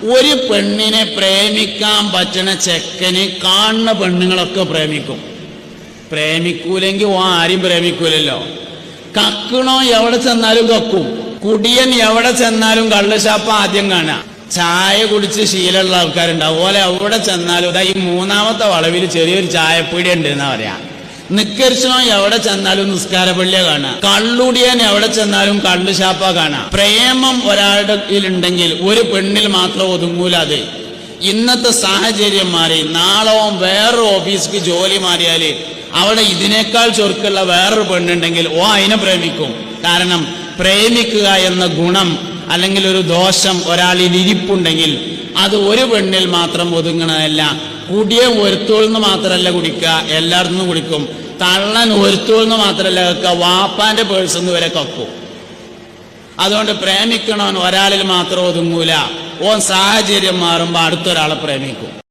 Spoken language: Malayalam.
ഒരു പെണ്ണിനെ പ്രേമിക്കാൻ പറ്റണ ചെക്കന് കാണുന്ന പെണ്ണുങ്ങളൊക്കെ പ്രേമിക്കും. പ്രേമിക്കൂലെങ്കിൽ ആരും പ്രേമിക്കൂലല്ലോ. കക്കണോ എവിടെ ചെന്നാലും കക്കും. കുടിയൻ എവിടെ ചെന്നാലും കള്ളുഷാപ്പ ആദ്യം കാണാം. ചായ കുടിച്ച് ശീലമുള്ള ആൾക്കാരുണ്ടാവും. അതുപോലെ എവിടെ ചെന്നാലും ഇതാ ഈ മൂന്നാമത്തെ വളവിൽ ചെറിയൊരു ചായപ്പീടി ഉണ്ട് എന്നാ പറയാ. നിക്കരിച്ചോ എവിടെ ചെന്നാലും നിസ്കാരപ്പള്ളിയെ കാണാം. കള്ളുടിയൻ എവിടെ ചെന്നാലും കള്ളുഷാപ്പ കാണാം. പ്രേമം ഒരാളുടെ ഉണ്ടെങ്കിൽ ഒരു പെണ്ണിൽ മാത്രം ഒതുങ്ങൂല. അത് ഇന്നത്തെ സാഹചര്യം മാറി. നാളെ വേറൊരു ഓഫീസിക്ക് ജോലി മാറിയാൽ അവിടെ ഇതിനേക്കാൾ ചൊറുക്കുള്ള വേറൊരു പെണ്ണുണ്ടെങ്കിൽ അതിനെ പ്രേമിക്കും. കാരണം പ്രേമിക്കുക എന്ന ഗുണം അല്ലെങ്കിൽ ഒരു ദോഷം ഒരാളിൽ ഇരിപ്പുണ്ടെങ്കിൽ അത് ഒരു പെണ്ണിൽ മാത്രം ഒതുങ്ങണതല്ല. കുടിയെ ഒരുത്തോൾന്ന് മാത്രമല്ല കുടിക്കുക, എല്ലായിടത്തും കുടിക്കും. തള്ളൻ ഒരുത്തോൾന്ന് മാത്രമല്ല കേൾക്കുക, വാപ്പാന്റെ പേഴ്സന്ന് വരെ കക്കും. അതുകൊണ്ട് പ്രേമിക്കണവൻ ഒരാളിൽ മാത്രം ഒതുങ്ങൂല. സാഹചര്യം മാറുമ്പോൾ അടുത്തൊരാളെ പ്രേമിക്കും.